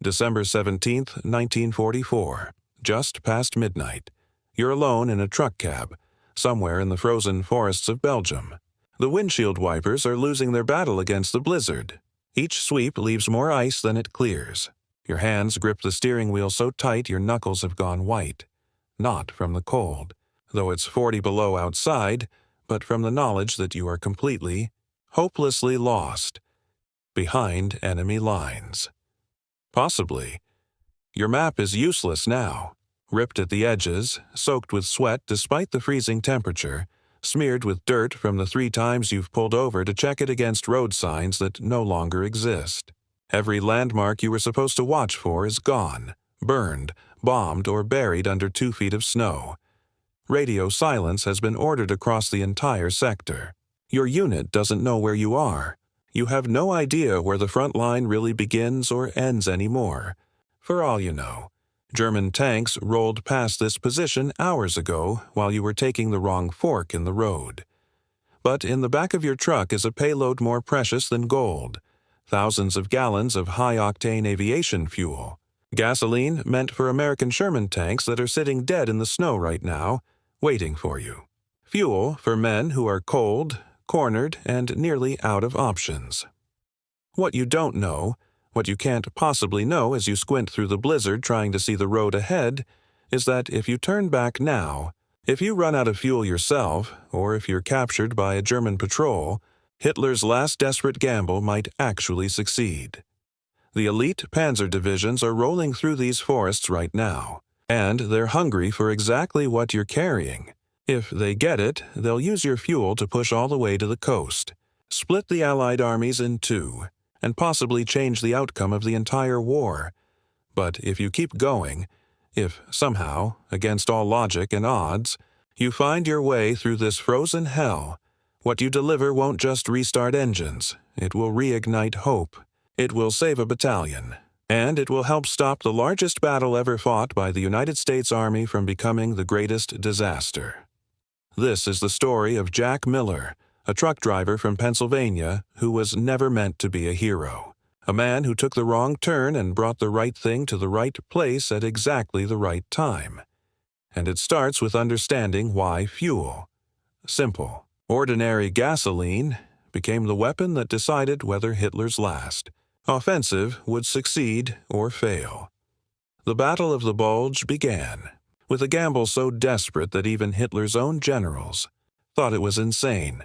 December 17th, 1944, just past midnight. You're alone in a truck cab, somewhere in the frozen forests of Belgium. The windshield wipers are losing their battle against the blizzard. Each sweep leaves more ice than it clears. Your hands grip the steering wheel so tight your knuckles have gone white. Not from the cold, though it's 40 below outside, but from the knowledge that you are completely, hopelessly lost, behind enemy lines. Possibly. Your map is useless now, ripped at the edges, soaked with sweat despite the freezing temperature, smeared with dirt from the 3 times you've pulled over to check it against road signs that no longer exist. Every landmark you were supposed to watch for is gone, burned, bombed, or buried under 2 feet of snow. Radio silence has been ordered across the entire sector. Your unit doesn't know where you are. You have no idea where the front line really begins or ends anymore. For all you know, German tanks rolled past this position hours ago while you were taking the wrong fork in the road. But in the back of your truck is a payload more precious than gold. Thousands of gallons of high-octane aviation fuel. Gasoline meant for American Sherman tanks that are sitting dead in the snow right now, waiting for you. Fuel for men who are cold, cornered, and nearly out of options. What you don't know, what you can't possibly know as you squint through the blizzard trying to see the road ahead, is that if you turn back now, if you run out of fuel yourself, or if you're captured by a German patrol, Hitler's last desperate gamble might actually succeed. The elite panzer divisions are rolling through these forests right now, and they're hungry for exactly what you're carrying. If they get it, they'll use your fuel to push all the way to the coast, split the Allied armies in 2, and possibly change the outcome of the entire war. But if you keep going, if somehow, against all logic and odds, you find your way through this frozen hell, what you deliver won't just restart engines, it will reignite hope. It will save a battalion, and it will help stop the largest battle ever fought by the United States Army from becoming the greatest disaster. This is the story of Jack Miller, a truck driver from Pennsylvania who was never meant to be a hero. A man who took the wrong turn and brought the right thing to the right place at exactly the right time. And it starts with understanding why fuel, simple, ordinary gasoline, became the weapon that decided whether Hitler's last offensive would succeed or fail. The Battle of the Bulge began with a gamble so desperate that even Hitler's own generals thought it was insane.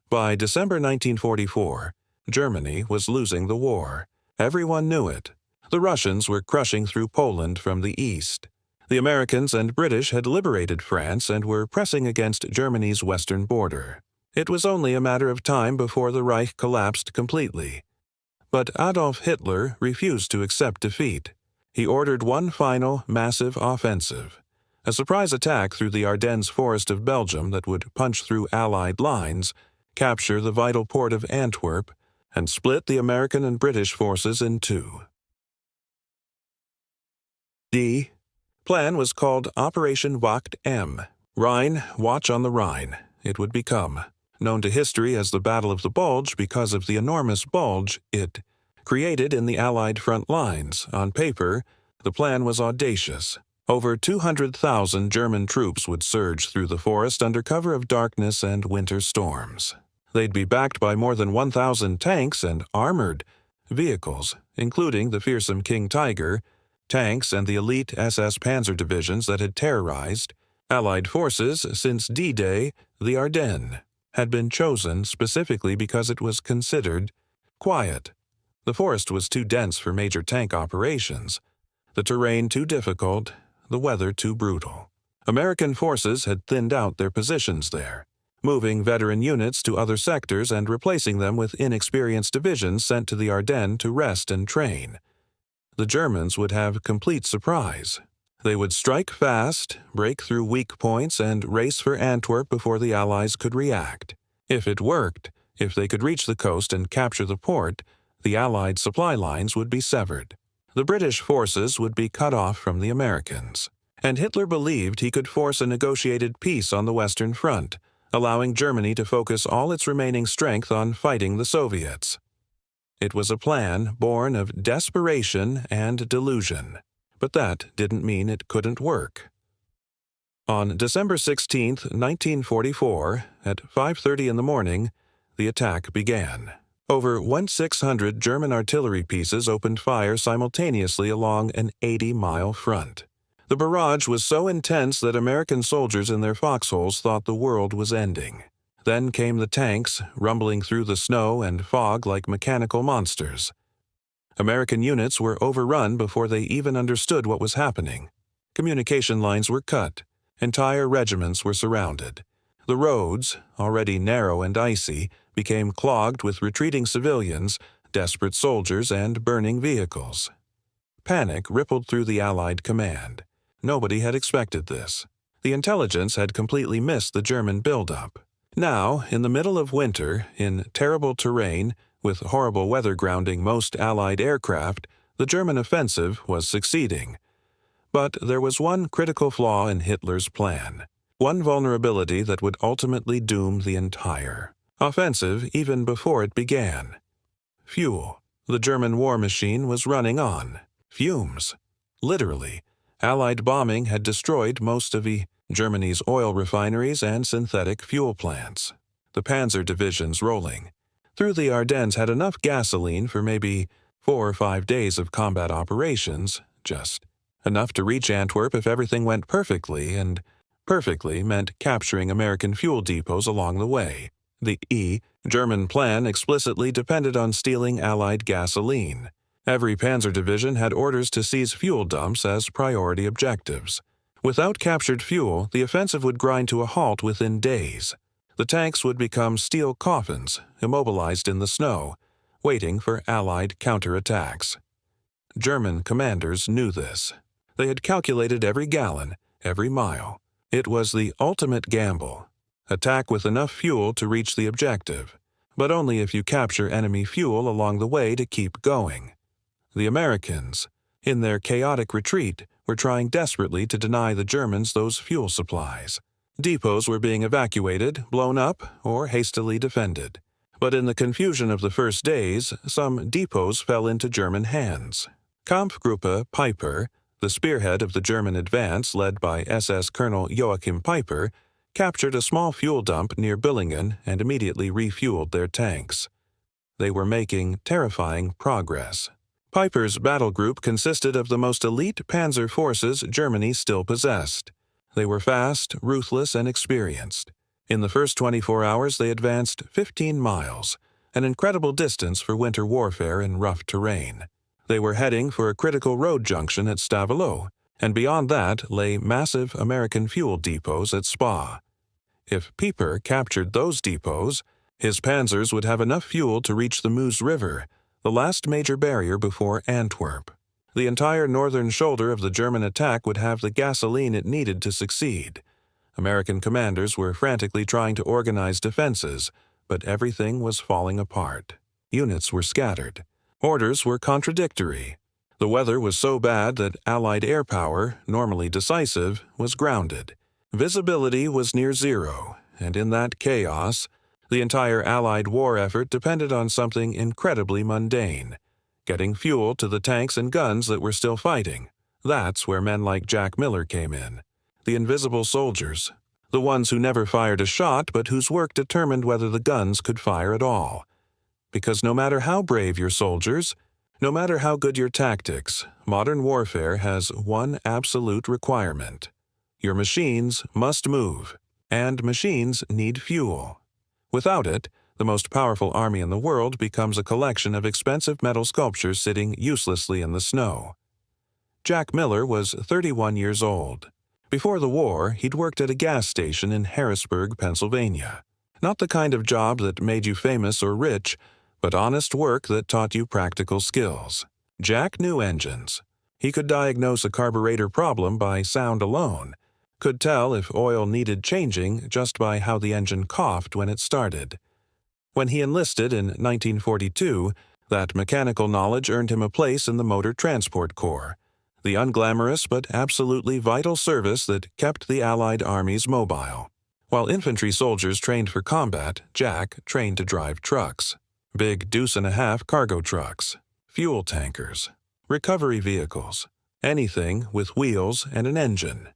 By December 1944, Germany was losing the war. Everyone knew it. The Russians were crushing through Poland from the east. The Americans and British had liberated France and were pressing against Germany's western border. It was only a matter of time before the Reich collapsed completely. But Adolf Hitler refused to accept defeat. He ordered one final, massive offensive, a surprise attack through the Ardennes forest of Belgium that would punch through Allied lines, capture the vital port of Antwerp, and split the American and British forces in 2. The plan was called Operation Wacht M. Rhine, Watch on the Rhine, it would become, known to history as the Battle of the Bulge because of the enormous bulge it created in the Allied front lines. On paper, the plan was audacious. Over 200,000 German troops would surge through the forest under cover of darkness and winter storms. They'd be backed by more than 1,000 tanks and armored vehicles, including the fearsome King Tiger, tanks and the elite SS Panzer divisions that had terrorized Allied forces since D-Day. The Ardennes had been chosen specifically because it was considered quiet. The forest was too dense for major tank operations, the terrain too difficult, the weather too brutal. American forces had thinned out their positions there, moving veteran units to other sectors and replacing them with inexperienced divisions sent to the Ardennes to rest and train. The Germans would have complete surprise. They would strike fast, break through weak points, and race for Antwerp before the Allies could react. If it worked, if they could reach the coast and capture the port, the Allied supply lines would be severed. The British forces would be cut off from the Americans. And Hitler believed he could force a negotiated peace on the Western Front, allowing Germany to focus all its remaining strength on fighting the Soviets. It was a plan born of desperation and delusion. But that didn't mean it couldn't work. On December 16, 1944, at 5:30 in the morning, the attack began. Over 1,600 German artillery pieces opened fire simultaneously along an 80-mile front. The barrage was so intense that American soldiers in their foxholes thought the world was ending. Then came the tanks, rumbling through the snow and fog like mechanical monsters. American units were overrun before they even understood what was happening. Communication lines were cut. Entire regiments were surrounded. The roads, already narrow and icy, became clogged with retreating civilians, desperate soldiers, and burning vehicles. Panic rippled through the Allied command. Nobody had expected this. The intelligence had completely missed the German buildup. Now, in the middle of winter, in terrible terrain, with horrible weather grounding most Allied aircraft, the German offensive was succeeding. But there was one critical flaw in Hitler's plan. One vulnerability that would ultimately doom the entire offensive even before it began. Fuel. The German war machine was running on fumes. Literally, Allied bombing had destroyed most of Germany's oil refineries and synthetic fuel plants. The panzer divisions rolling through the Ardennes had enough gasoline for maybe 4 or 5 days of combat operations, just enough to reach Antwerp if everything went perfectly, and perfectly meant capturing American fuel depots along the way. The German plan explicitly depended on stealing Allied gasoline. Every panzer division had orders to seize fuel dumps as priority objectives. Without captured fuel, the offensive would grind to a halt within days. The tanks would become steel coffins, immobilized in the snow, waiting for Allied counterattacks. German commanders knew this. They had calculated every gallon, every mile. It was the ultimate gamble. Attack with enough fuel to reach the objective, but only if you capture enemy fuel along the way to keep going. The Americans, in their chaotic retreat, were trying desperately to deny the Germans those fuel supplies. Depots were being evacuated, blown up, or hastily defended. But in the confusion of the first days, some depots fell into German hands. Kampfgruppe Peiper, the spearhead of the German advance led by SS Colonel Joachim Peiper, captured a small fuel dump near Billingen and immediately refueled their tanks. They were making terrifying progress. Peiper's battle group consisted of the most elite panzer forces Germany still possessed. They were fast, ruthless, and experienced. In the first 24 hours, they advanced 15 miles, an incredible distance for winter warfare in rough terrain. They were heading for a critical road junction at Stavelot, and beyond that lay massive American fuel depots at Spa. If Peiper captured those depots, his panzers would have enough fuel to reach the Meuse River, the last major barrier before Antwerp. The entire northern shoulder of the German attack would have the gasoline it needed to succeed. American commanders were frantically trying to organize defenses, but everything was falling apart. Units were scattered. Orders were contradictory. The weather was so bad that Allied air power, normally decisive, was grounded. Visibility was near zero, and in that chaos, the entire Allied war effort depended on something incredibly mundane: getting fuel to the tanks and guns that were still fighting. That's where men like Jack Miller came in. The invisible soldiers. The ones who never fired a shot but whose work determined whether the guns could fire at all. Because no matter how brave your soldiers, no matter how good your tactics, modern warfare has one absolute requirement. Your machines must move, and machines need fuel. Without it, the most powerful army in the world becomes a collection of expensive metal sculptures sitting uselessly in the snow. Jack Miller was 31 years old. Before the war, he'd worked at a gas station in Harrisburg, Pennsylvania. Not the kind of job that made you famous or rich, but honest work that taught you practical skills. Jack knew engines. He could diagnose a carburetor problem by sound alone, could tell if oil needed changing just by how the engine coughed when it started. When he enlisted in 1942, that mechanical knowledge earned him a place in the Motor Transport Corps, the unglamorous but absolutely vital service that kept the Allied armies mobile. While infantry soldiers trained for combat, Jack trained to drive trucks. Big deuce-and-a-half cargo trucks, fuel tankers, recovery vehicles, anything with wheels and an engine.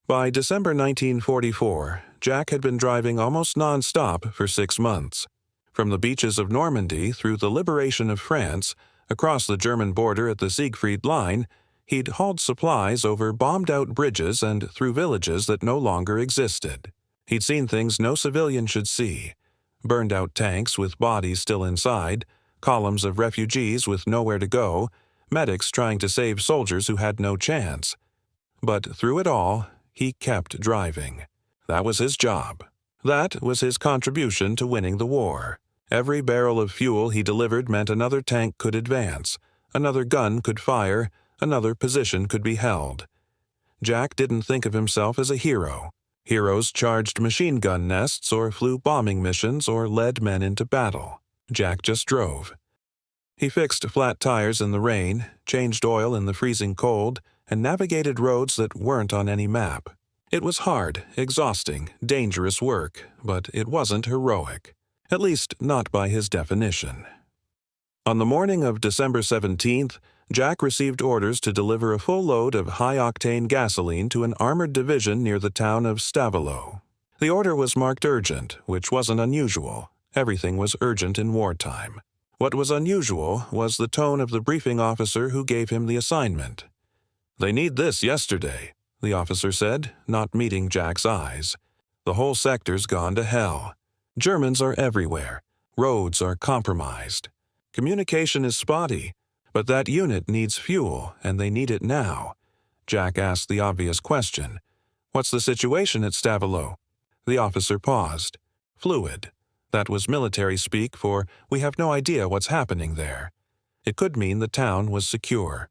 By December 1944, Jack had been driving almost non-stop for 6 months. From the beaches of Normandy through the liberation of France, across the German border at the Siegfried Line, he'd hauled supplies over bombed-out bridges and through villages that no longer existed. He'd seen things no civilian should see: burned-out tanks with bodies still inside, columns of refugees with nowhere to go, medics trying to save soldiers who had no chance. But through it all, he kept driving. That was his job. That was his contribution to winning the war. Every barrel of fuel he delivered meant another tank could advance, another gun could fire, another position could be held. Jack didn't think of himself as a hero. Heroes charged machine gun nests or flew bombing missions or led men into battle. Jack just drove. He fixed flat tires in the rain, changed oil in the freezing cold, and navigated roads that weren't on any map. It was hard, exhausting, dangerous work, but it wasn't heroic. At least not by his definition. On the morning of December 17th, Jack received orders to deliver a full load of high-octane gasoline to an armored division near the town of Stavelot. The order was marked urgent, which wasn't unusual. Everything was urgent in wartime. What was unusual was the tone of the briefing officer who gave him the assignment. "They need this yesterday," the officer said, not meeting Jack's eyes. "The whole sector's gone to hell. Germans are everywhere. Roads are compromised. Communication is spotty. But that unit needs fuel, and they need it now." Jack asked the obvious question. "What's the situation at Stavelot?" The officer paused. "Fluid." That was military speak for, "We have no idea what's happening there." It could mean the town was secure.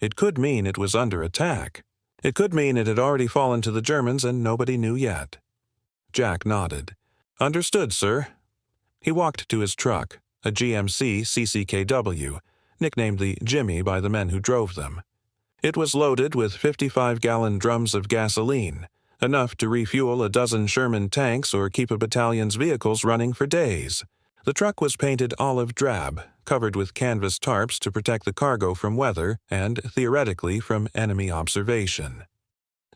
It could mean it was under attack. It could mean it had already fallen to the Germans and nobody knew yet. Jack nodded. "Understood, sir." He walked to his truck, a GMC CCKW, nicknamed the Jimmy by the men who drove them. It was loaded with 55-gallon drums of gasoline, enough to refuel a dozen Sherman tanks or keep a battalion's vehicles running for days. The truck was painted olive drab, covered with canvas tarps to protect the cargo from weather and, theoretically, from enemy observation.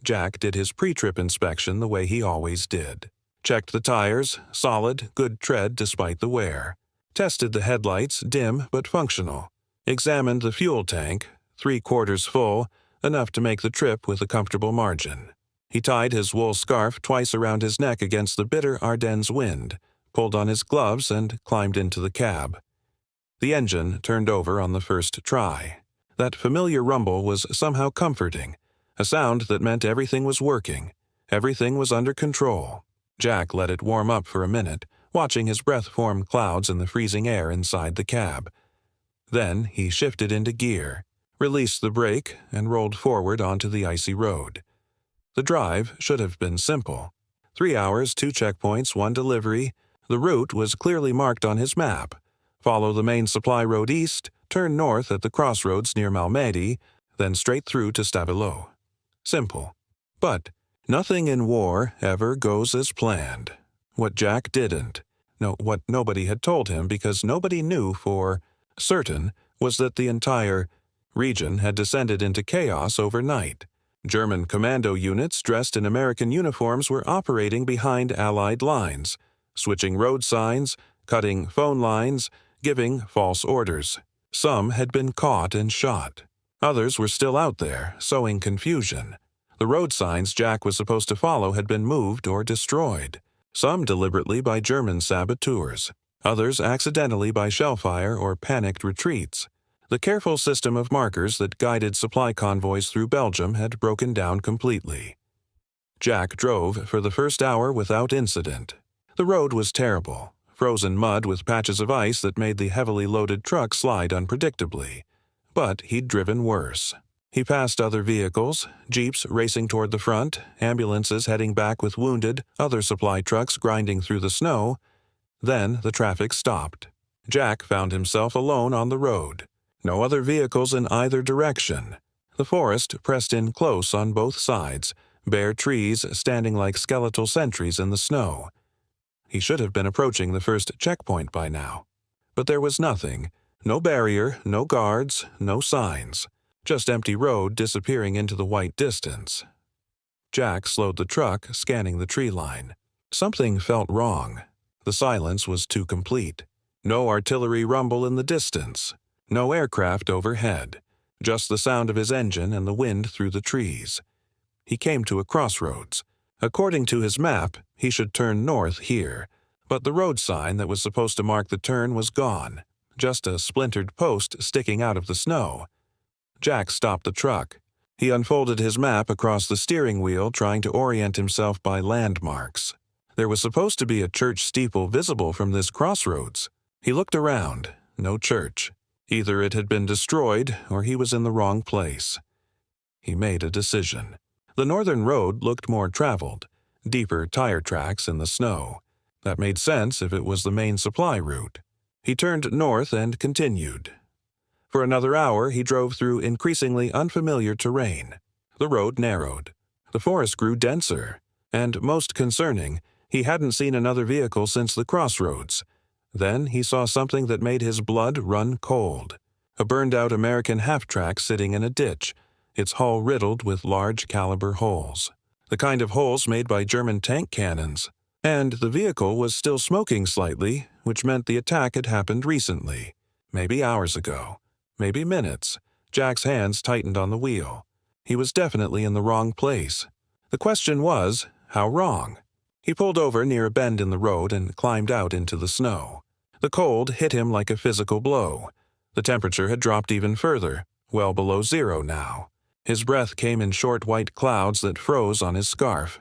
Jack did his pre-trip inspection the way he always did. Checked the tires, solid, good tread despite the wear. Tested the headlights, dim but functional. Examined the fuel tank, 3/4 full, enough to make the trip with a comfortable margin. He tied his wool scarf twice around his neck against the bitter Ardennes wind, pulled on his gloves, and climbed into the cab. The engine turned over on the first try. That familiar rumble was somehow comforting, a sound that meant everything was working, everything was under control. Jack let it warm up for a minute, watching his breath form clouds in the freezing air inside the cab. Then he shifted into gear, released the brake, and rolled forward onto the icy road. The drive should have been simple. 3 hours, 2 checkpoints, 1 delivery. The route was clearly marked on his map. Follow the main supply road east, turn north at the crossroads near Malmedy, then straight through to Stavelot. Simple. But nothing in war ever goes as planned. What Jack didn't, what nobody had told him because nobody knew for certain, was that the entire region had descended into chaos overnight. German commando units dressed in American uniforms were operating behind Allied lines, switching road signs, cutting phone lines, giving false orders. Some had been caught and shot. Others were still out there, sowing confusion. The road signs Jack was supposed to follow had been moved or destroyed, some deliberately by German saboteurs, others accidentally by shellfire or panicked retreats. The careful system of markers that guided supply convoys through Belgium had broken down completely. Jack drove for the first hour without incident. The road was terrible, frozen mud with patches of ice that made the heavily loaded truck slide unpredictably. But he'd driven worse. He passed other vehicles, jeeps racing toward the front, ambulances heading back with wounded, other supply trucks grinding through the snow. Then the traffic stopped. Jack found himself alone on the road. No other vehicles in either direction. The forest pressed in close on both sides, bare trees standing like skeletal sentries in the snow. He should have been approaching the first checkpoint by now. But there was nothing. No barrier, no guards, no signs. Just empty road disappearing into the white distance. Jack slowed the truck, scanning the tree line. Something felt wrong. The silence was too complete. No artillery rumble in the distance. No aircraft overhead. Just the sound of his engine and the wind through the trees. He came to a crossroads. According to his map, he should turn north here. But the road sign that was supposed to mark the turn was gone. Just a splintered post sticking out of the snow. Jack stopped the truck. He unfolded his map across the steering wheel, trying to orient himself by landmarks. There was supposed to be a church steeple visible from this crossroads. He looked around. No church. Either it had been destroyed, or he was in the wrong place. He made a decision. The northern road looked more traveled. Deeper tire tracks in the snow. That made sense if it was the main supply route. He turned north and continued. For another hour, he drove through increasingly unfamiliar terrain. The road narrowed. The forest grew denser. And, most concerning, he hadn't seen another vehicle since the crossroads. Then he saw something that made his blood run cold. A burned-out American half-track sitting in a ditch, its hull riddled with large-caliber holes. The kind of holes made by German tank cannons. And the vehicle was still smoking slightly, which meant the attack had happened recently. Maybe hours ago. Maybe minutes. Jack's hands tightened on the wheel. He was definitely in the wrong place. The question was, how wrong? He pulled over near a bend in the road and climbed out into the snow. The cold hit him like a physical blow. The temperature had dropped even further, well below zero now. His breath came in short white clouds that froze on his scarf.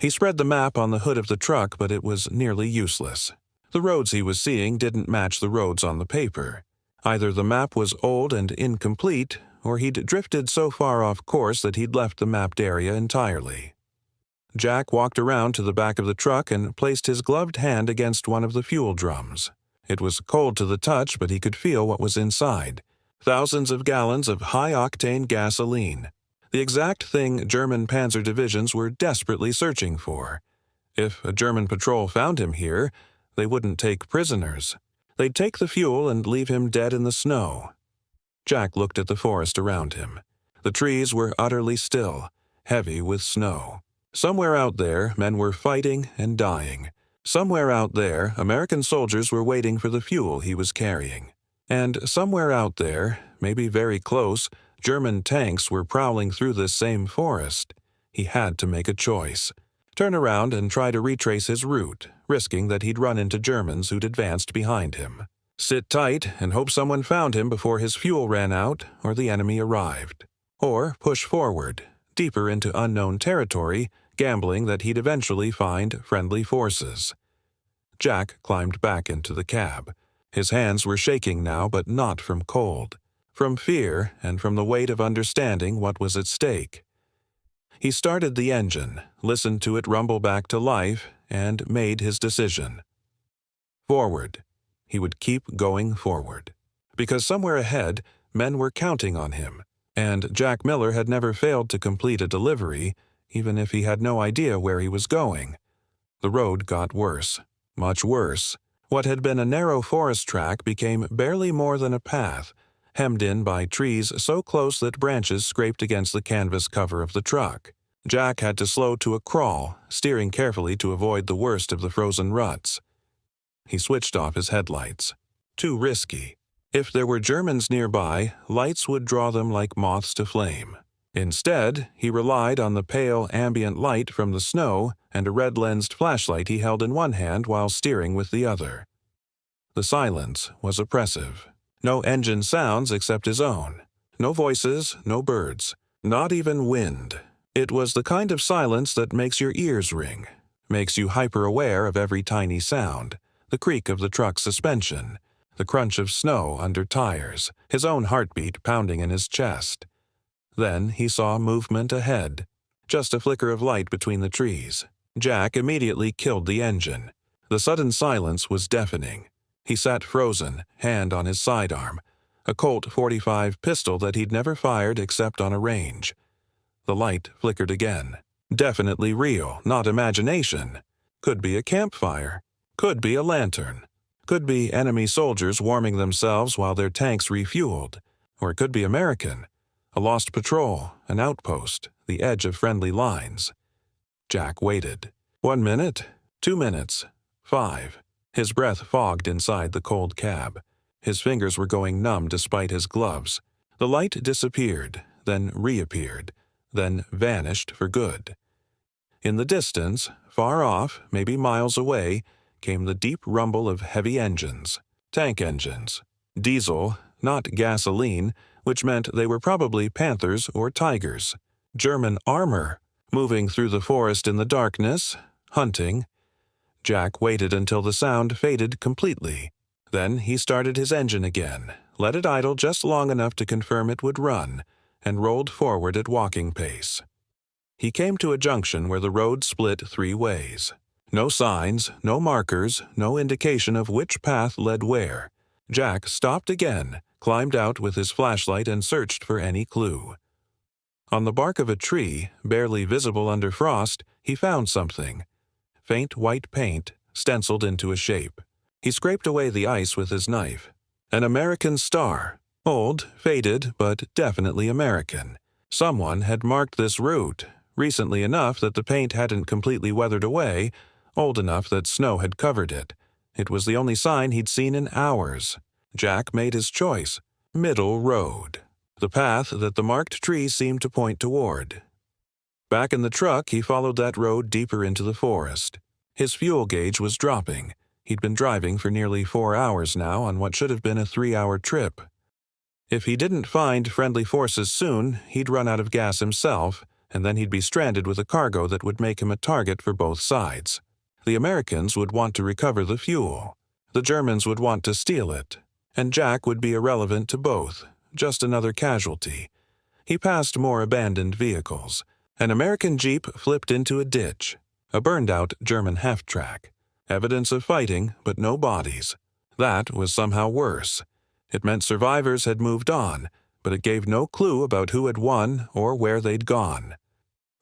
He spread the map on the hood of the truck, but it was nearly useless. The roads he was seeing didn't match the roads on the paper. Either the map was old and incomplete, or he'd drifted so far off course that he'd left the mapped area entirely. Jack walked around to the back of the truck and placed his gloved hand against one of the fuel drums. It was cold to the touch, but he could feel what was inside. Thousands of gallons of high-octane gasoline. The exact thing German panzer divisions were desperately searching for. If a German patrol found him here, they wouldn't take prisoners. They'd take the fuel and leave him dead in the snow. Jack looked at the forest around him. The trees were utterly still, heavy with snow. Somewhere out there, men were fighting and dying. Somewhere out there, American soldiers were waiting for the fuel he was carrying. And somewhere out there, maybe very close, German tanks were prowling through this same forest. He had to make a choice. Turn around and try to retrace his route, risking that he'd run into Germans who'd advanced behind him. Sit tight and hope someone found him before his fuel ran out or the enemy arrived. Or push forward, deeper into unknown territory, gambling that he'd eventually find friendly forces. Jack climbed back into the cab. His hands were shaking now, but not from cold. From fear and from the weight of understanding what was at stake. He started the engine, listened to it rumble back to life, and made his decision. Forward. He would keep going forward. Because somewhere ahead, men were counting on him, and Jack Miller had never failed to complete a delivery, even if he had no idea where he was going. The road got worse. Much worse. What had been a narrow forest track became barely more than a path, hemmed in by trees so close that branches scraped against the canvas cover of the truck. Jack had to slow to a crawl, steering carefully to avoid the worst of the frozen ruts. He switched off his headlights. Too risky. If there were Germans nearby, lights would draw them like moths to flame. Instead, he relied on the pale ambient light from the snow and a red-lensed flashlight he held in one hand while steering with the other. The silence was oppressive. No engine sounds except his own. No voices, no birds. Not even wind. It was the kind of silence that makes your ears ring, makes you hyper-aware of every tiny sound, the creak of the truck's suspension, the crunch of snow under tires, his own heartbeat pounding in his chest. Then he saw movement ahead, just a flicker of light between the trees. Jack immediately killed the engine. The sudden silence was deafening. He sat frozen, hand on his sidearm, a Colt .45 pistol that he'd never fired except on a range. The light flickered again. Definitely real, not imagination. Could be a campfire. Could be a lantern. Could be enemy soldiers warming themselves while their tanks refueled, or it could be American. A lost patrol, an outpost, the edge of friendly lines. Jack waited. 1 minute, 2 minutes, 5. His breath fogged inside the cold cab. His fingers were going numb despite his gloves. The light disappeared, then reappeared, then vanished for good. In the distance, far off, maybe miles away, came the deep rumble of heavy engines. Tank engines. Diesel, not gasoline, which meant they were probably Panthers or Tigers. German armor, moving through the forest in the darkness, hunting. Jack waited until the sound faded completely. Then he started his engine again, let it idle just long enough to confirm it would run, and rolled forward at walking pace. He came to a junction where the road split 3 ways. No signs, no markers, no indication of which path led where. Jack stopped again, climbed out with his flashlight and searched for any clue. On the bark of a tree, barely visible under frost, he found something. Faint white paint, stenciled into a shape. He scraped away the ice with his knife. An American star. Old, faded, but definitely American. Someone had marked this route, recently enough that the paint hadn't completely weathered away, old enough that snow had covered it. It was the only sign he'd seen in hours. Jack made his choice. Middle road. The path that the marked tree seemed to point toward. Back in the truck, he followed that road deeper into the forest. His fuel gauge was dropping. He'd been driving for nearly 4 hours now on what should have been a 3-hour trip. If he didn't find friendly forces soon, he'd run out of gas himself, and then he'd be stranded with a cargo that would make him a target for both sides. The Americans would want to recover the fuel. The Germans would want to steal it. And Jack would be irrelevant to both, just another casualty. He passed more abandoned vehicles. An American Jeep flipped into a ditch. A burned-out German half-track. Evidence of fighting, but no bodies. That was somehow worse. It meant survivors had moved on, but it gave no clue about who had won or where they'd gone.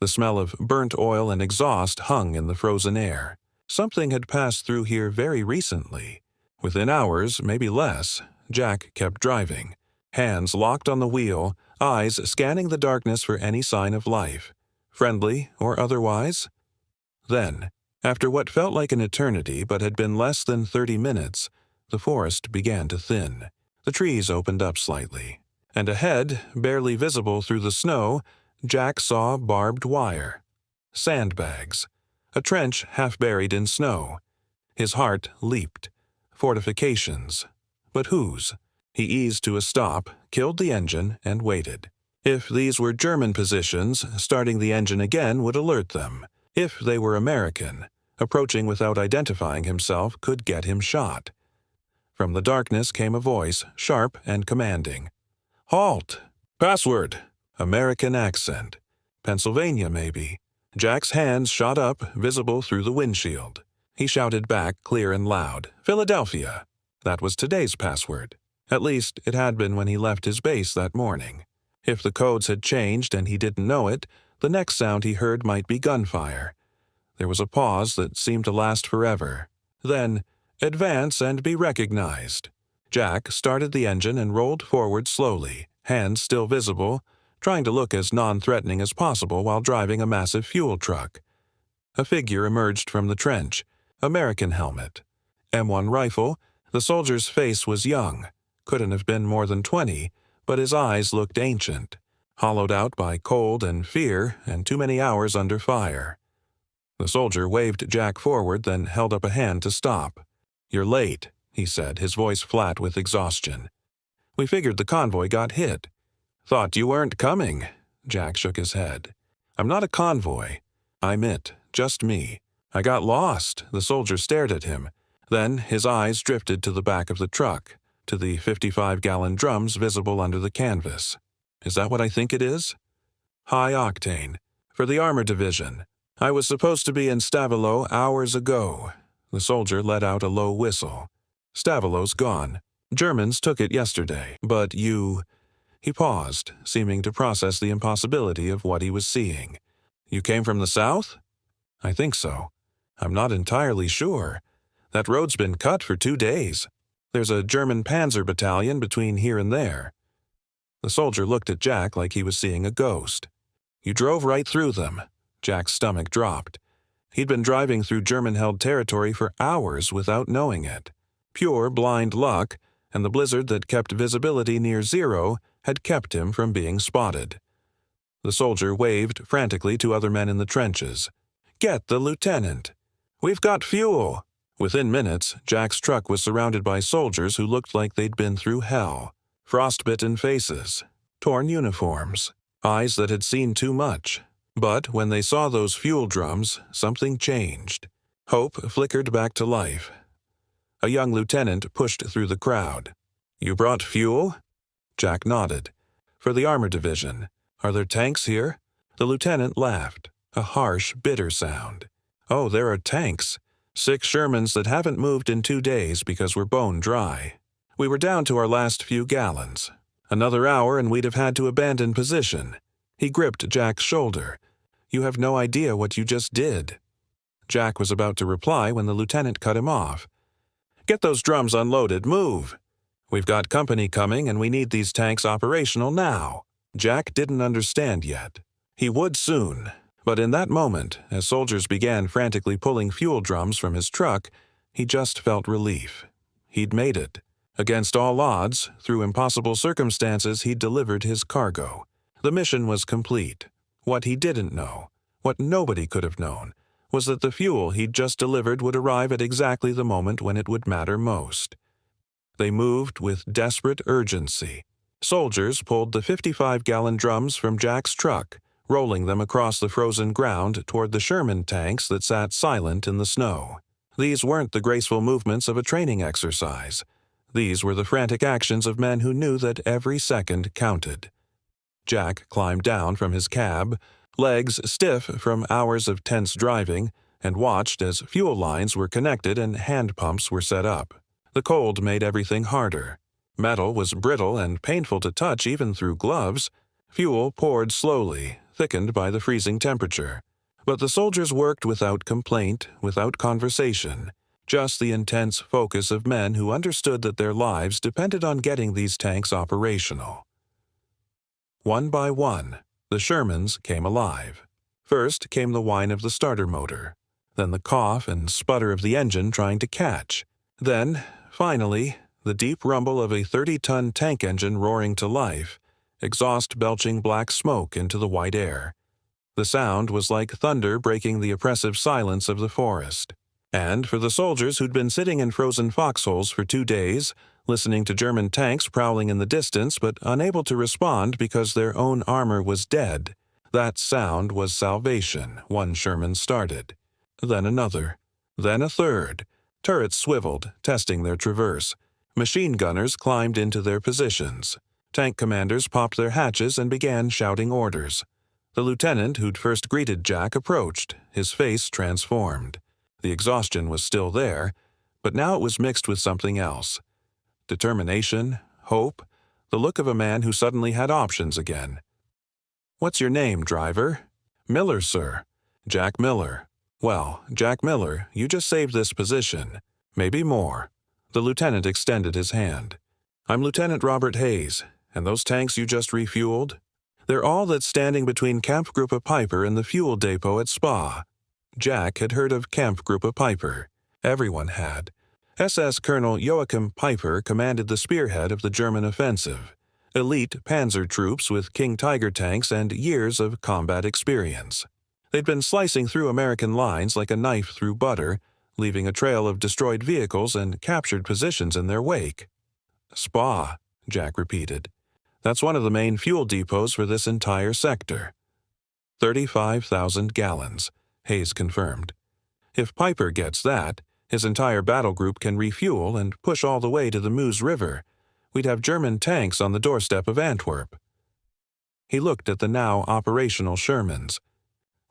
The smell of burnt oil and exhaust hung in the frozen air. Something had passed through here very recently. Within hours, maybe less, Jack kept driving. Hands locked on the wheel, eyes scanning the darkness for any sign of life. Friendly or otherwise? Then, after what felt like an eternity but had been less than 30 minutes, the forest began to thin. The trees opened up slightly. And ahead, barely visible through the snow, Jack saw barbed wire. Sandbags. A trench half buried in snow. His heart leaped. Fortifications. But whose? He eased to a stop, killed the engine, and waited. If these were German positions, starting the engine again would alert them. If they were American, approaching without identifying himself could get him shot. From the darkness came a voice, sharp and commanding. "Halt! Password!" American accent. Pennsylvania, maybe. Jack's hands shot up, visible through the windshield. He shouted back, clear and loud, "Philadelphia!" That was today's password. At least, it had been when he left his base that morning. If the codes had changed and he didn't know it, the next sound he heard might be gunfire. There was a pause that seemed to last forever. Then, advance and be recognized. Jack started the engine and rolled forward slowly, hands still visible, trying to look as non-threatening as possible while driving a massive fuel truck. A figure emerged from the trench, American helmet. M1 rifle, the soldier's face was young, couldn't have been more than 20, but his eyes looked ancient, hollowed out by cold and fear and too many hours under fire. The soldier waved Jack forward, then held up a hand to stop. "You're late," he said, his voice flat with exhaustion. "We figured the convoy got hit." "Thought you weren't coming." Jack shook his head. "I'm not a convoy. I'm it, just me. I got lost." The soldier stared at him. Then his eyes drifted to the back of the truck, to the 55-gallon drums visible under the canvas. "Is that what I think it is?" "High-octane. For the armor division. I was supposed to be in Stavilo hours ago." The soldier let out a low whistle. "Stavilo's gone. Germans took it yesterday. But you—" He paused, seeming to process the impossibility of what he was seeing. "You came from the south?" "I think so. I'm not entirely sure. That road's been cut for 2 days. There's a German panzer battalion between here and there." The soldier looked at Jack like he was seeing a ghost. "You drove right through them." Jack's stomach dropped. He'd been driving through German-held territory for hours without knowing it. Pure blind luck, and the blizzard that kept visibility near zero had kept him from being spotted. The soldier waved frantically to other men in the trenches. "Get the lieutenant! We've got fuel!" Within minutes, Jack's truck was surrounded by soldiers who looked like they'd been through hell. Frostbitten faces, torn uniforms, eyes that had seen too much. But when they saw those fuel drums, something changed. Hope flickered back to life. A young lieutenant pushed through the crowd. "You brought fuel?" Jack nodded. "For the armor division. Are there tanks here?" The lieutenant laughed, a harsh, bitter sound. "Oh, there are tanks. 6 Shermans that haven't moved in 2 days because we're bone dry. We were down to our last few gallons. Another hour and we'd have had to abandon position." He gripped Jack's shoulder. "You have no idea what you just did." Jack was about to reply when the lieutenant cut him off. "Get those drums unloaded, move! We've got company coming and we need these tanks operational now." Jack didn't understand yet. He would soon, but in that moment, as soldiers began frantically pulling fuel drums from his truck, he just felt relief. He'd made it. Against all odds, through impossible circumstances, he'd delivered his cargo. The mission was complete. What he didn't know, what nobody could have known, was that the fuel he'd just delivered would arrive at exactly the moment when it would matter most. They moved with desperate urgency. Soldiers pulled the 55-gallon drums from Jack's truck, rolling them across the frozen ground toward the Sherman tanks that sat silent in the snow. These weren't the graceful movements of a training exercise. These were the frantic actions of men who knew that every second counted. Jack climbed down from his cab, legs stiff from hours of tense driving, and watched as fuel lines were connected and hand pumps were set up. The cold made everything harder. Metal was brittle and painful to touch even through gloves. Fuel poured slowly, thickened by the freezing temperature. But the soldiers worked without complaint, without conversation. Just the intense focus of men who understood that their lives depended on getting these tanks operational. One by one, the Shermans came alive. First came the whine of the starter motor, then the cough and sputter of the engine trying to catch. Then, finally, the deep rumble of a 30-ton tank engine roaring to life, exhaust belching black smoke into the white air. The sound was like thunder breaking the oppressive silence of the forest. And for the soldiers who'd been sitting in frozen foxholes for 2 days, listening to German tanks prowling in the distance but unable to respond because their own armor was dead, that sound was salvation. One Sherman started. Then another. Then a third. Turrets swiveled, testing their traverse. Machine gunners climbed into their positions. Tank commanders popped their hatches and began shouting orders. The lieutenant who'd first greeted Jack approached, his face transformed. The exhaustion was still there, but now it was mixed with something else. Determination, hope, the look of a man who suddenly had options again. "What's your name, driver?" "Miller, sir." "Jack Miller." "Well, Jack Miller, you just saved this position. Maybe more." The lieutenant extended his hand. "I'm Lieutenant Robert Hayes, and those tanks you just refueled? They're all that's standing between Kampfgruppe Piper and the fuel depot at Spa." Jack had heard of Kampfgruppe Piper. Everyone had. SS Colonel Joachim Piper commanded the spearhead of the German offensive. Elite panzer troops with King Tiger tanks and years of combat experience. They'd been slicing through American lines like a knife through butter, leaving a trail of destroyed vehicles and captured positions in their wake. "Spa," Jack repeated. "That's one of the main fuel depots for this entire sector." 35,000 gallons. Hayes confirmed. "If Piper gets that, his entire battle group can refuel and push all the way to the Meuse River. We'd have German tanks on the doorstep of Antwerp." He looked at the now operational Shermans.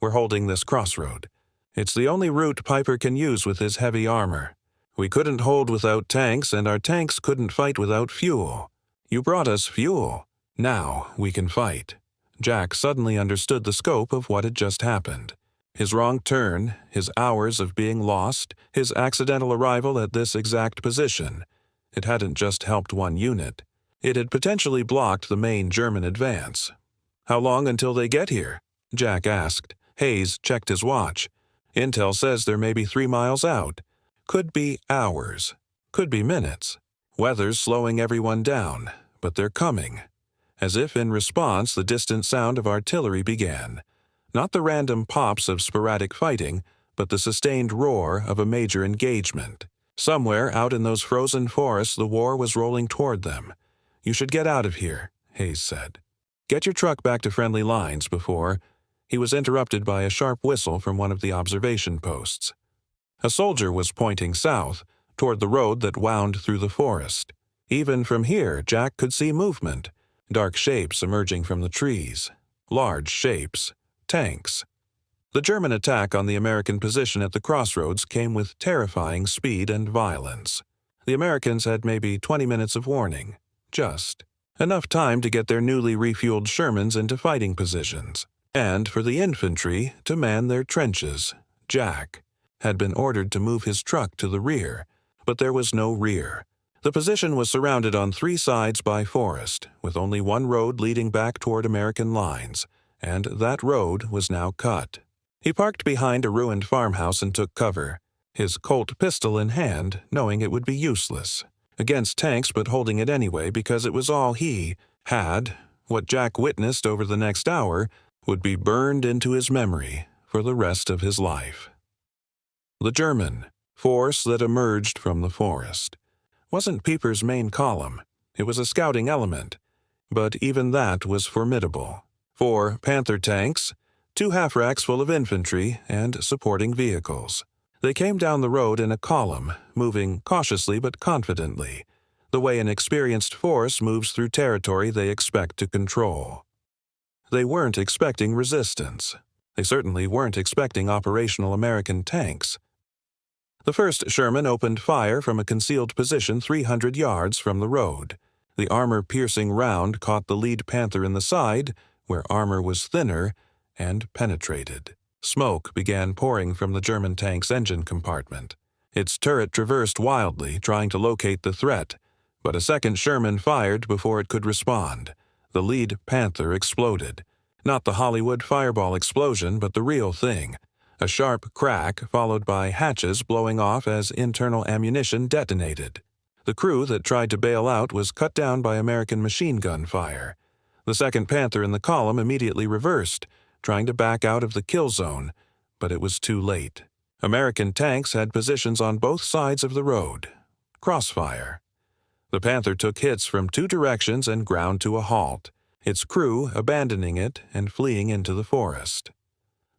"We're holding this crossroad. It's the only route Piper can use with his heavy armor. We couldn't hold without tanks, and our tanks couldn't fight without fuel. You brought us fuel. Now we can fight." Jack suddenly understood the scope of what had just happened. His wrong turn, his hours of being lost, his accidental arrival at this exact position. It hadn't just helped one unit. It had potentially blocked the main German advance. "How long until they get here?" Jack asked. Hayes checked his watch. "Intel says they're maybe 3 miles out. Could be hours. Could be minutes. Weather's slowing everyone down, but they're coming." As if in response, the distant sound of artillery began. Not the random pops of sporadic fighting, but the sustained roar of a major engagement. Somewhere out in those frozen forests, the war was rolling toward them. "You should get out of here," Hayes said. "Get your truck back to friendly lines before—" He was interrupted by a sharp whistle from one of the observation posts. A soldier was pointing south, toward the road that wound through the forest. Even from here, Jack could see movement, dark shapes emerging from the trees. Large shapes. Tanks. The German attack on the American position at the crossroads came with terrifying speed and violence. The Americans had maybe 20 minutes of warning. Just. Enough time to get their newly refueled Shermans into fighting positions. And for the infantry to man their trenches. Jack had been ordered to move his truck to the rear, but there was no rear. The position was surrounded on 3 sides by forest, with only one road leading back toward American lines, and that road was now cut. He parked behind a ruined farmhouse and took cover, his Colt pistol in hand, knowing it would be useless. Against tanks, but holding it anyway because it was all he had. What Jack witnessed over the next hour would be burned into his memory for the rest of his life. The German force that emerged from the forest wasn't Pieper's main column. It was a scouting element, but even that was formidable. 4 Panther tanks, 2 half-racks full of infantry, and supporting vehicles. They came down the road in a column, moving cautiously but confidently, the way an experienced force moves through territory they expect to control. They weren't expecting resistance. They certainly weren't expecting operational American tanks. The first Sherman opened fire from a concealed position 300 yards from the road. The armor-piercing round caught the lead Panther in the side, where armor was thinner, and penetrated. Smoke began pouring from the German tank's engine compartment. Its turret traversed wildly, trying to locate the threat, but a second Sherman fired before it could respond. The lead Panther exploded. Not the Hollywood fireball explosion, but the real thing. A sharp crack followed by hatches blowing off as internal ammunition detonated. The crew that tried to bail out was cut down by American machine gun fire. The second Panther in the column immediately reversed, trying to back out of the kill zone, but it was too late. American tanks had positions on both sides of the road. Crossfire. The Panther took hits from 2 directions and ground to a halt, its crew abandoning it and fleeing into the forest.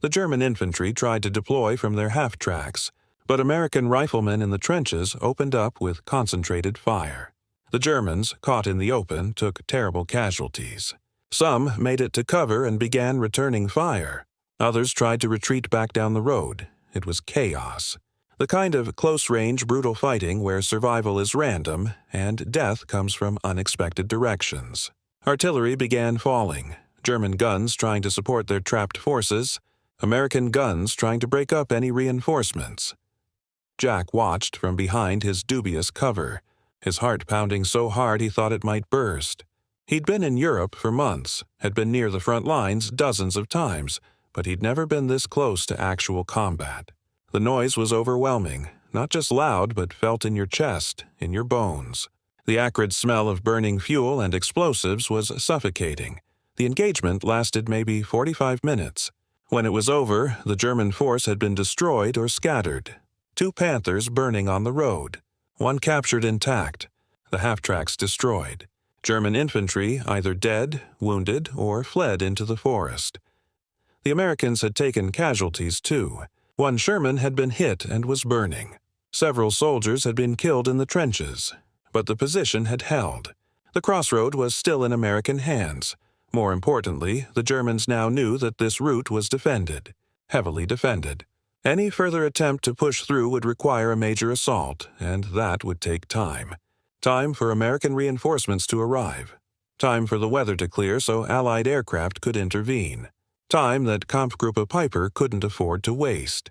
The German infantry tried to deploy from their half-tracks, but American riflemen in the trenches opened up with concentrated fire. The Germans, caught in the open, took terrible casualties. Some made it to cover and began returning fire. Others tried to retreat back down the road. It was chaos. The kind of close-range, brutal fighting where survival is random and death comes from unexpected directions. Artillery began falling, German guns trying to support their trapped forces, American guns trying to break up any reinforcements. Jack watched from behind his dubious cover, his heart pounding so hard he thought it might burst. He'd been in Europe for months, had been near the front lines dozens of times, but he'd never been this close to actual combat. The noise was overwhelming, not just loud but felt in your chest, in your bones. The acrid smell of burning fuel and explosives was suffocating. The engagement lasted maybe 45 minutes. When it was over, the German force had been destroyed or scattered. 2 Panthers burning on the road, 1 captured intact, the half-tracks destroyed. German infantry either dead, wounded, or fled into the forest. The Americans had taken casualties too. 1 Sherman had been hit and was burning. Several soldiers had been killed in the trenches, but the position had held. The crossroad was still in American hands. More importantly, the Germans now knew that this route was defended, heavily defended. Any further attempt to push through would require a major assault, and that would take time. Time for American reinforcements to arrive. Time for the weather to clear so Allied aircraft could intervene. time that Kampfgruppe Peiper couldn't afford to waste.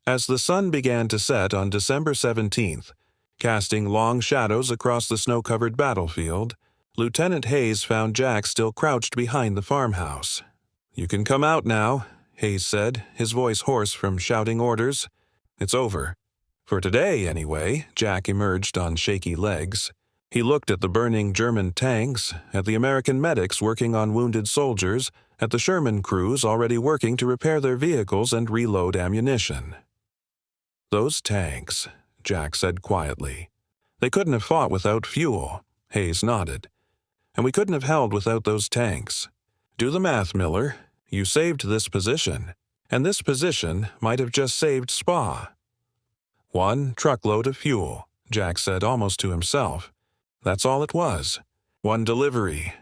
As the sun began to set on December 17th, casting long shadows across the snow-covered battlefield, Lieutenant Hayes found Jack still crouched behind the farmhouse. "You can come out now," Hayes said, his voice hoarse from shouting orders. "It's over. For today, anyway." Jack emerged on shaky legs. He looked at the burning German tanks, at the American medics working on wounded soldiers, at the Sherman crews already working to repair their vehicles and reload ammunition. "Those tanks," Jack said quietly. "They couldn't have fought without fuel." Hayes nodded. "And we couldn't have held without those tanks. Do the math, Miller. You saved this position. And this position might have just saved Spa." "One truckload of fuel," Jack said almost to himself. "That's all it was. One delivery."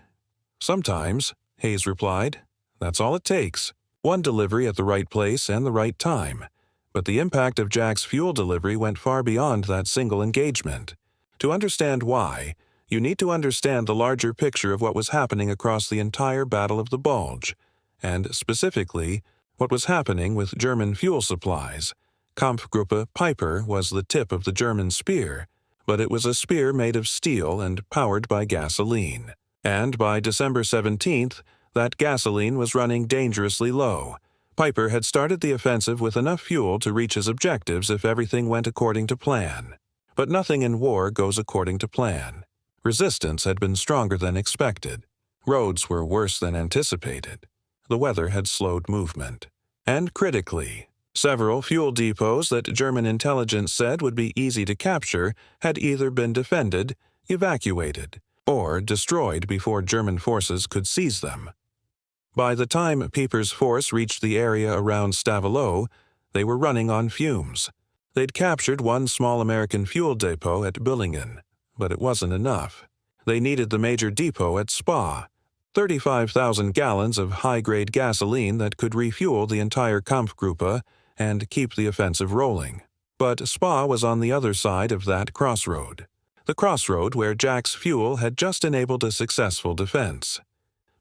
"Sometimes," Hayes replied. "That's all it takes. One delivery at the right place and the right time." But the impact of Jack's fuel delivery went far beyond that single engagement. To understand why, you need to understand the larger picture of what was happening across the entire Battle of the Bulge, and specifically, what was happening with German fuel supplies. Kampfgruppe Peiper was the tip of the German spear, but it was a spear made of steel and powered by gasoline. And by December 17th, that gasoline was running dangerously low. Peiper had started the offensive with enough fuel to reach his objectives if everything went according to plan. But nothing in war goes according to plan. Resistance had been stronger than expected. Roads were worse than anticipated. The weather had slowed movement. And critically, several fuel depots that German intelligence said would be easy to capture had either been defended, evacuated, or destroyed before German forces could seize them. By the time Peiper's force reached the area around Stavelot, they were running on fumes. They'd captured one small American fuel depot at Billingen, but it wasn't enough. They needed the major depot at Spa, 35,000 gallons of high-grade gasoline that could refuel the entire Kampfgruppe and keep the offensive rolling. But Spa was on the other side of that crossroad, the crossroad where Jack's fuel had just enabled a successful defense.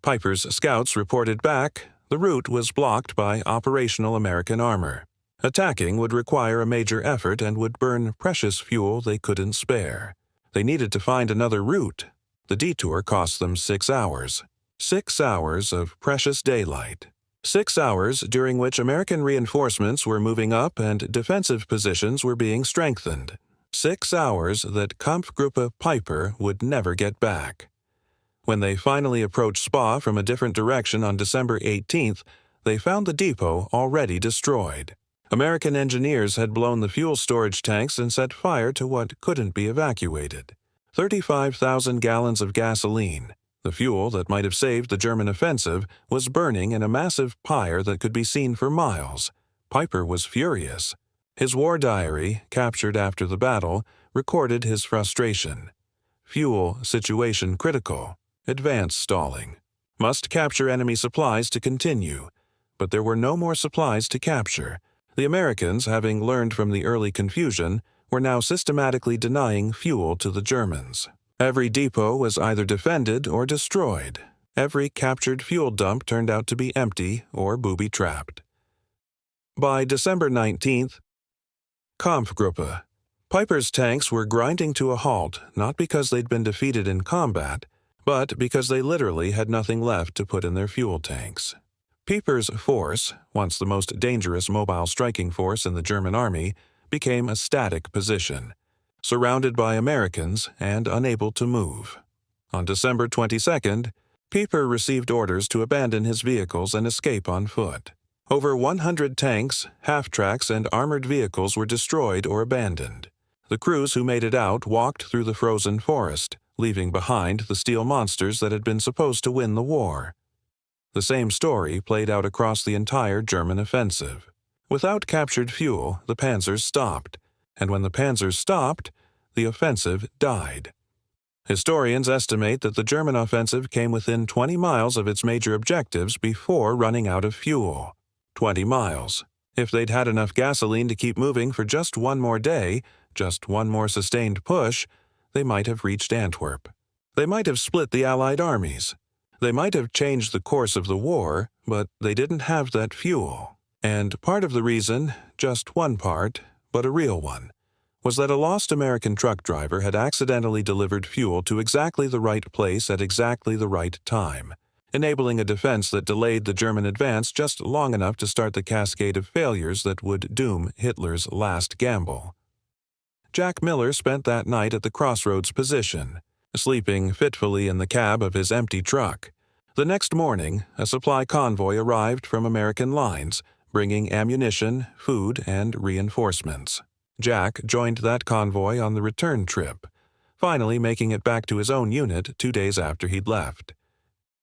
Peiper's scouts reported back the route was blocked by operational American armor. Attacking would require a major effort and would burn precious fuel they couldn't spare. They needed to find another route. The detour cost them 6 hours. 6 hours of precious daylight. 6 hours during which American reinforcements were moving up and defensive positions were being strengthened. 6 hours that Kampfgruppe Peiper would never get back. When they finally approached Spa from a different direction on December 18th, they found the depot already destroyed. American engineers had blown the fuel storage tanks and set fire to what couldn't be evacuated. 35,000 gallons of gasoline, the fuel that might have saved the German offensive, was burning in a massive pyre that could be seen for miles. Peiper was furious. His war diary, captured after the battle, recorded his frustration. Fuel situation critical. Advanced stalling. Must capture enemy supplies to continue. But there were no more supplies to capture. The Americans, having learned from the early confusion, were now systematically denying fuel to the Germans. Every depot was either defended or destroyed. Every captured fuel dump turned out to be empty or booby-trapped. By December 19th, Kampfgruppe. Peiper's tanks were grinding to a halt, not because they'd been defeated in combat, but because they literally had nothing left to put in their fuel tanks. Peiper's force, once the most dangerous mobile striking force in the German army, became a static position, surrounded by Americans and unable to move. On December 22nd, Peiper received orders to abandon his vehicles and escape on foot. Over 100 tanks, half-tracks, and armored vehicles were destroyed or abandoned. The crews who made it out walked through the frozen forest, leaving behind the steel monsters that had been supposed to win the war. The same story played out across the entire German offensive. Without captured fuel, the panzers stopped, and when the panzers stopped, the offensive died. Historians estimate that the German offensive came within 20 miles of its major objectives before running out of fuel. 20 miles. If they'd had enough gasoline to keep moving for just one more day, just one more sustained push, they might have reached Antwerp. They might have split the Allied armies. They might have changed the course of the war, but they didn't have that fuel. And part of the reason, just one part, but a real one, was that a lost American truck driver had accidentally delivered fuel to exactly the right place at exactly the right time, enabling a defense that delayed the German advance just long enough to start the cascade of failures that would doom Hitler's last gamble. Jack Miller spent that night at the crossroads position, sleeping fitfully in the cab of his empty truck. The next morning, a supply convoy arrived from American lines, bringing ammunition, food, and reinforcements. Jack joined that convoy on the return trip, finally making it back to his own unit 2 days after he'd left.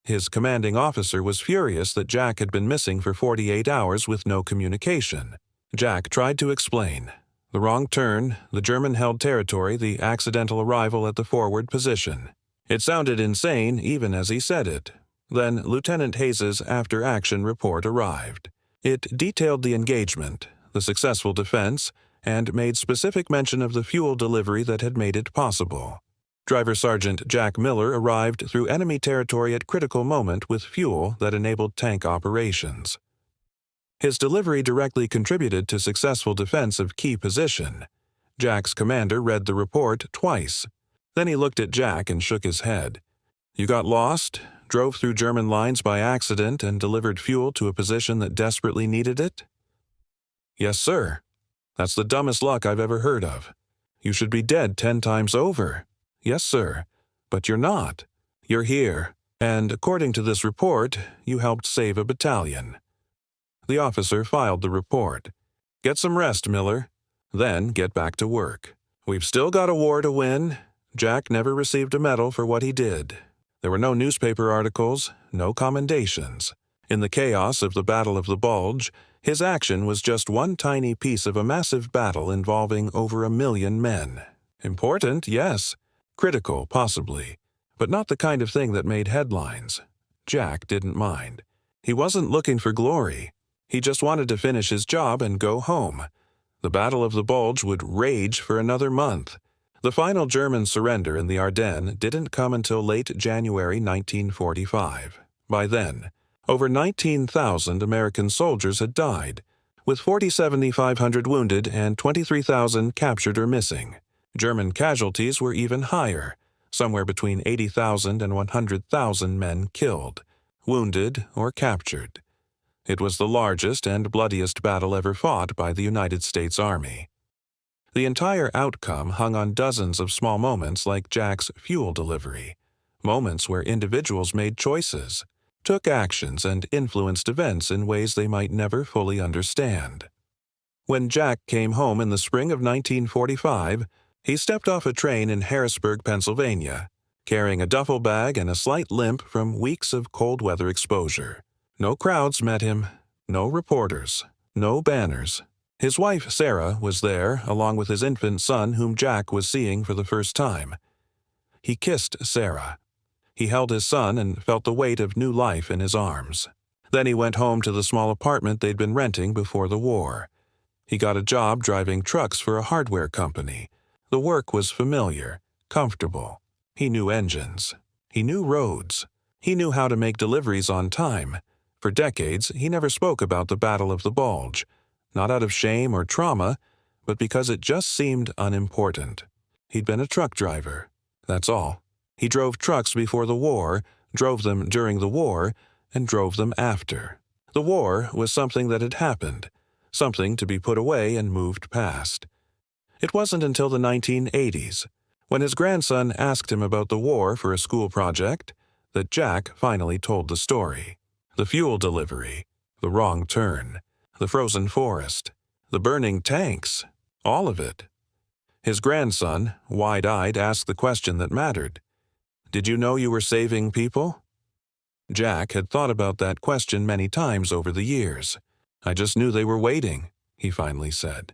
His commanding officer was furious that Jack had been missing for 48 hours with no communication. Jack tried to explain. The wrong turn, the German-held territory, the accidental arrival at the forward position. It sounded insane even as he said it. Then Lieutenant Hayes's after-action report arrived. It detailed the engagement, the successful defense, and made specific mention of the fuel delivery that had made it possible. Driver Sergeant Jack Miller arrived through enemy territory at critical moment with fuel that enabled tank operations. His delivery directly contributed to successful defense of key position. Jack's commander read the report twice. Then he looked at Jack and shook his head. "You got lost, drove through German lines by accident, and delivered fuel to a position that desperately needed it?" "Yes, sir. That's the dumbest luck I've ever heard of. You should be dead 10 times over." "Yes, sir. But you're not. You're here. And according to this report, you helped save a battalion." The officer filed the report. "Get some rest, Miller. Then get back to work. We've still got a war to win." Jack never received a medal for what he did. There were no newspaper articles, no commendations. In the chaos of the Battle of the Bulge, his action was just one tiny piece of a massive battle involving over 1 million men. Important, yes. Critical, possibly. But not the kind of thing that made headlines. Jack didn't mind. He wasn't looking for glory. He just wanted to finish his job and go home. The Battle of the Bulge would rage for another month. The final German surrender in the Ardennes didn't come until late January 1945. By then, over 19,000 American soldiers had died, with 47,500 wounded and 23,000 captured or missing. German casualties were even higher, somewhere between 80,000 and 100,000 men killed, wounded, or captured. It was the largest and bloodiest battle ever fought by the United States Army. The entire outcome hung on dozens of small moments like Jack's fuel delivery, moments where individuals made choices, took actions, and influenced events in ways they might never fully understand. When Jack came home in the spring of 1945, he stepped off a train in Harrisburg, Pennsylvania, carrying a duffel bag and a slight limp from weeks of cold weather exposure. No crowds met him, no reporters, no banners. His wife, Sarah, was there, along with his infant son whom Jack was seeing for the first time. He kissed Sarah. He held his son and felt the weight of new life in his arms. Then he went home to the small apartment they'd been renting before the war. He got a job driving trucks for a hardware company. The work was familiar, comfortable. He knew engines. He knew roads. He knew how to make deliveries on time. For decades, he never spoke about the Battle of the Bulge, not out of shame or trauma, but because it just seemed unimportant. He'd been a truck driver. That's all. He drove trucks before the war, drove them during the war, and drove them after. The war was something that had happened, something to be put away and moved past. It wasn't until the 1980s, when his grandson asked him about the war for a school project, that Jack finally told the story. The fuel delivery, the wrong turn, the frozen forest, the burning tanks, all of it. His grandson, wide-eyed, asked the question that mattered. "Did you know you were saving people?" Jack had thought about that question many times over the years. "I just knew they were waiting," he finally said.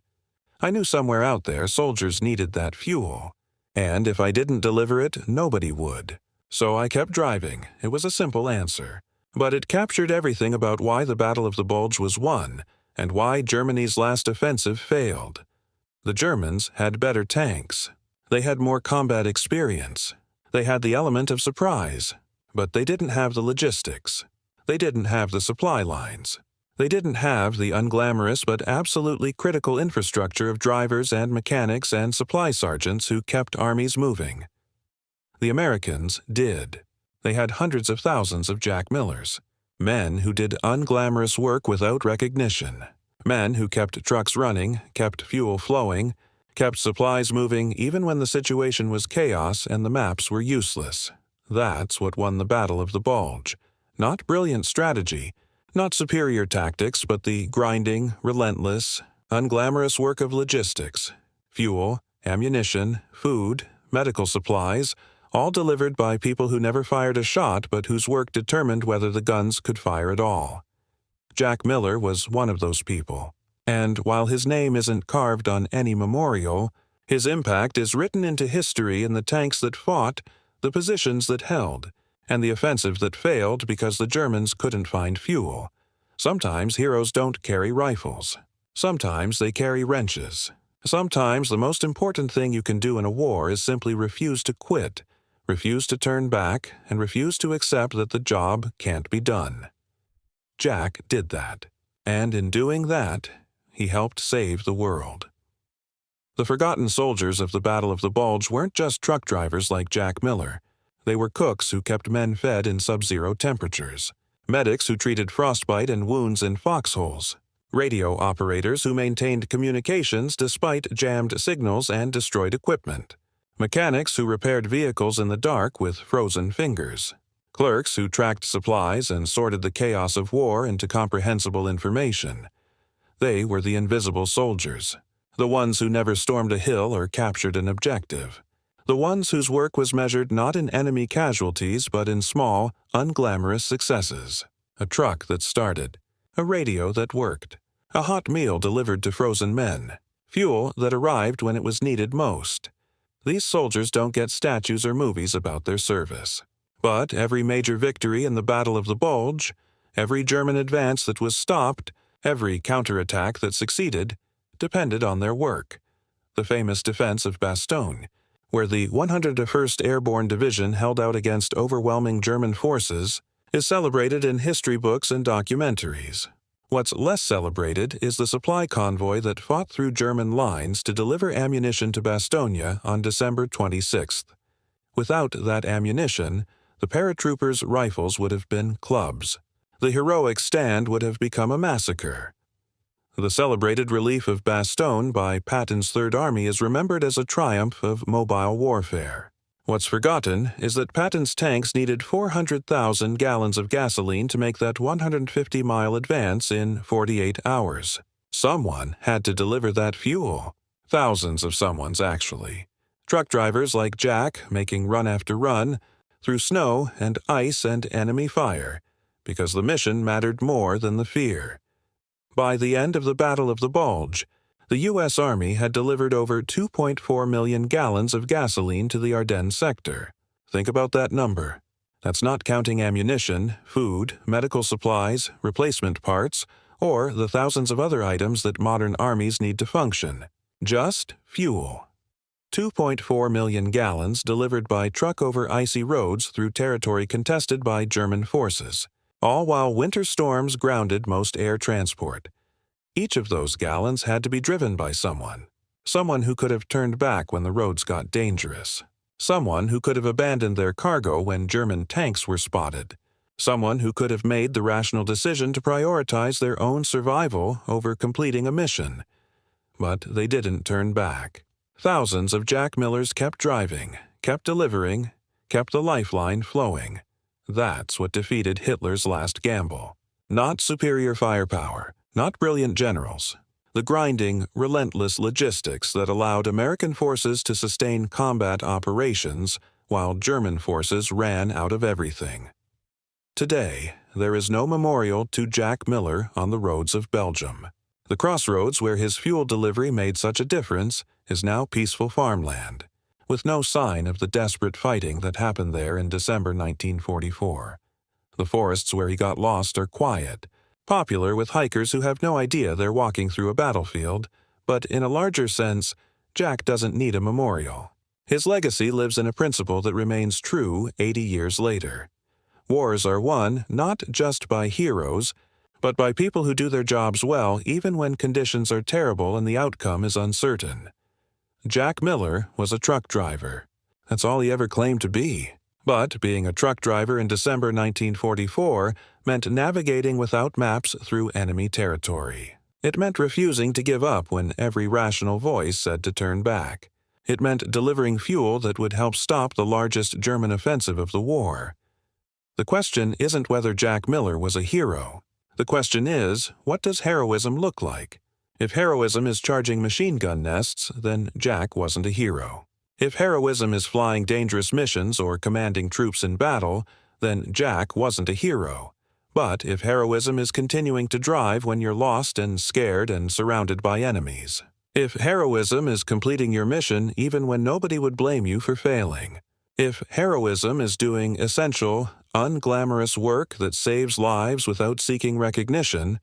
"I knew somewhere out there soldiers needed that fuel. And if I didn't deliver it, nobody would. So I kept driving." It was a simple answer. But it captured everything about why the Battle of the Bulge was won and why Germany's last offensive failed. The Germans had better tanks. They had more combat experience. They had the element of surprise. But they didn't have the logistics. They didn't have the supply lines. They didn't have the unglamorous but absolutely critical infrastructure of drivers and mechanics and supply sergeants who kept armies moving. The Americans did. They had hundreds of thousands of Jack Millers, men who did unglamorous work without recognition, men who kept trucks running, kept fuel flowing, kept supplies moving even when the situation was chaos and the maps were useless. That's what won the Battle of the Bulge. Not brilliant strategy, not superior tactics, but the grinding, relentless, unglamorous work of logistics. Fuel, ammunition, food, medical supplies, all delivered by people who never fired a shot but whose work determined whether the guns could fire at all. Jack Miller was one of those people, and while his name isn't carved on any memorial, his impact is written into history in the tanks that fought, the positions that held, and the offensive that failed because the Germans couldn't find fuel. Sometimes heroes don't carry rifles. Sometimes they carry wrenches. Sometimes the most important thing you can do in a war is simply refuse to quit, refuse to turn back, and refuse to accept that the job can't be done. Jack did that, and in doing that, he helped save the world. The forgotten soldiers of the Battle of the Bulge weren't just truck drivers like Jack Miller. They were cooks who kept men fed in sub-zero temperatures, medics who treated frostbite and wounds in foxholes, radio operators who maintained communications despite jammed signals and destroyed equipment, mechanics who repaired vehicles in the dark with frozen fingers, clerks who tracked supplies and sorted the chaos of war into comprehensible information. They were the invisible soldiers, the ones who never stormed a hill or captured an objective, the ones whose work was measured not in enemy casualties but in small, unglamorous successes. A truck that started, a radio that worked, a hot meal delivered to frozen men, fuel that arrived when it was needed most. These soldiers don't get statues or movies about their service. But every major victory in the Battle of the Bulge, every German advance that was stopped, every counterattack that succeeded, depended on their work. The famous defense of Bastogne, where the 101st Airborne Division held out against overwhelming German forces, is celebrated in history books and documentaries. What's less celebrated is the supply convoy that fought through German lines to deliver ammunition to Bastogne on December 26th. Without that ammunition, the paratroopers' rifles would have been clubs. The heroic stand would have become a massacre. The celebrated relief of Bastogne by Patton's Third Army is remembered as a triumph of mobile warfare. What's forgotten is that Patton's tanks needed 400,000 gallons of gasoline to make that 150-mile advance in 48 hours. Someone had to deliver that fuel. Thousands of someones, actually. Truck drivers like Jack making run after run, through snow and ice and enemy fire, because the mission mattered more than the fear. By the end of the Battle of the Bulge, the U.S. Army had delivered over 2.4 million gallons of gasoline to the Ardennes sector. Think about that number. That's not counting ammunition, food, medical supplies, replacement parts, or the thousands of other items that modern armies need to function. Just fuel. 2.4 million gallons delivered by truck over icy roads through territory contested by German forces, all while winter storms grounded most air transport. Each of those gallons had to be driven by someone who could have turned back when the roads got dangerous, someone who could have abandoned their cargo when German tanks were spotted, someone who could have made the rational decision to prioritize their own survival over completing a mission. But they didn't turn back. Thousands of Jack Millers kept driving, kept delivering, kept the lifeline flowing. That's what defeated Hitler's last gamble. Not superior firepower, not brilliant generals. The grinding, relentless logistics that allowed American forces to sustain combat operations while German forces ran out of everything. Today, there is no memorial to Jack Miller on the roads of Belgium. The crossroads where his fuel delivery made such a difference is now peaceful farmland, with no sign of the desperate fighting that happened there in December 1944. The forests where he got lost are quiet, popular with hikers who have no idea they're walking through a battlefield, but in a larger sense, Jack doesn't need a memorial. His legacy lives in a principle that remains true 80 years later. Wars are won not just by heroes, but by people who do their jobs well even when conditions are terrible and the outcome is uncertain. Jack Miller was a truck driver. That's all he ever claimed to be. But being a truck driver in December 1944 meant navigating without maps through enemy territory. It meant refusing to give up when every rational voice said to turn back. It meant delivering fuel that would help stop the largest German offensive of the war. The question isn't whether Jack Miller was a hero. The question is, what does heroism look like? If heroism is charging machine gun nests, then Jack wasn't a hero. If heroism is flying dangerous missions or commanding troops in battle, then Jack wasn't a hero. But if heroism is continuing to drive when you're lost and scared and surrounded by enemies. If heroism is completing your mission even when nobody would blame you for failing. If heroism is doing essential, unglamorous work that saves lives without seeking recognition,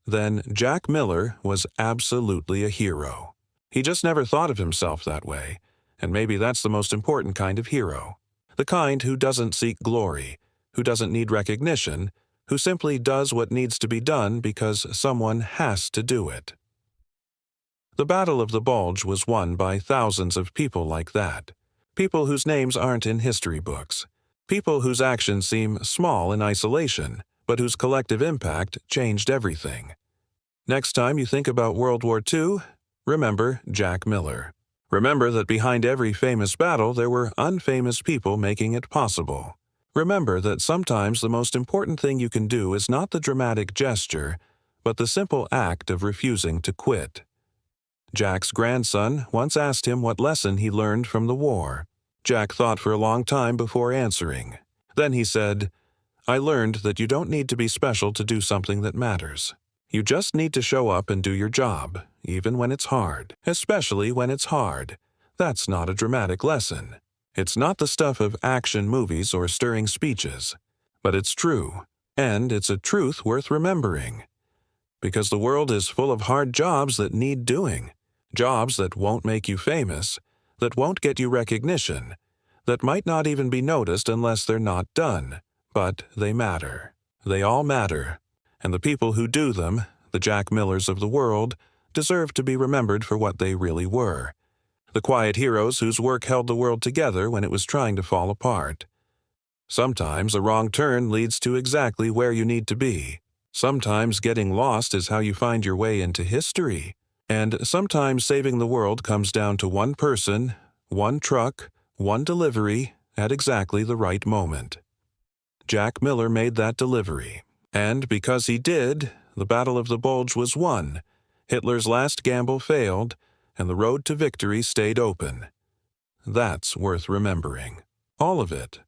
then Jack Miller was absolutely a hero. He just never thought of himself that way, and maybe that's the most important kind of hero. The kind who doesn't seek glory, who doesn't need recognition, who simply does what needs to be done because someone has to do it. The Battle of the Bulge was won by thousands of people like that. People whose names aren't in history books. People whose actions seem small in isolation, but whose collective impact changed everything. Next time you think about World War II, remember Jack Miller. Remember that behind every famous battle there were unfamous people making it possible. Remember that sometimes the most important thing you can do is not the dramatic gesture, but the simple act of refusing to quit. Jack's grandson once asked him what lesson he learned from the war. Jack thought for a long time before answering. Then he said, "I learned that you don't need to be special to do something that matters. You just need to show up and do your job, even when it's hard, especially when it's hard. That's not a dramatic lesson. It's not the stuff of action movies or stirring speeches. But it's true, and it's a truth worth remembering. Because the world is full of hard jobs that need doing. Jobs that won't make you famous, that won't get you recognition, that might not even be noticed unless they're not done. But they matter. They all matter. And the people who do them, the Jack Millers of the world, deserve to be remembered for what they really were. The quiet heroes whose work held the world together when it was trying to fall apart. Sometimes a wrong turn leads to exactly where you need to be. Sometimes getting lost is how you find your way into history. And sometimes saving the world comes down to one person, one truck, one delivery, at exactly the right moment. Jack Miller made that delivery. And because he did, the Battle of the Bulge was won, Hitler's last gamble failed, and the road to victory stayed open. That's worth remembering. All of it.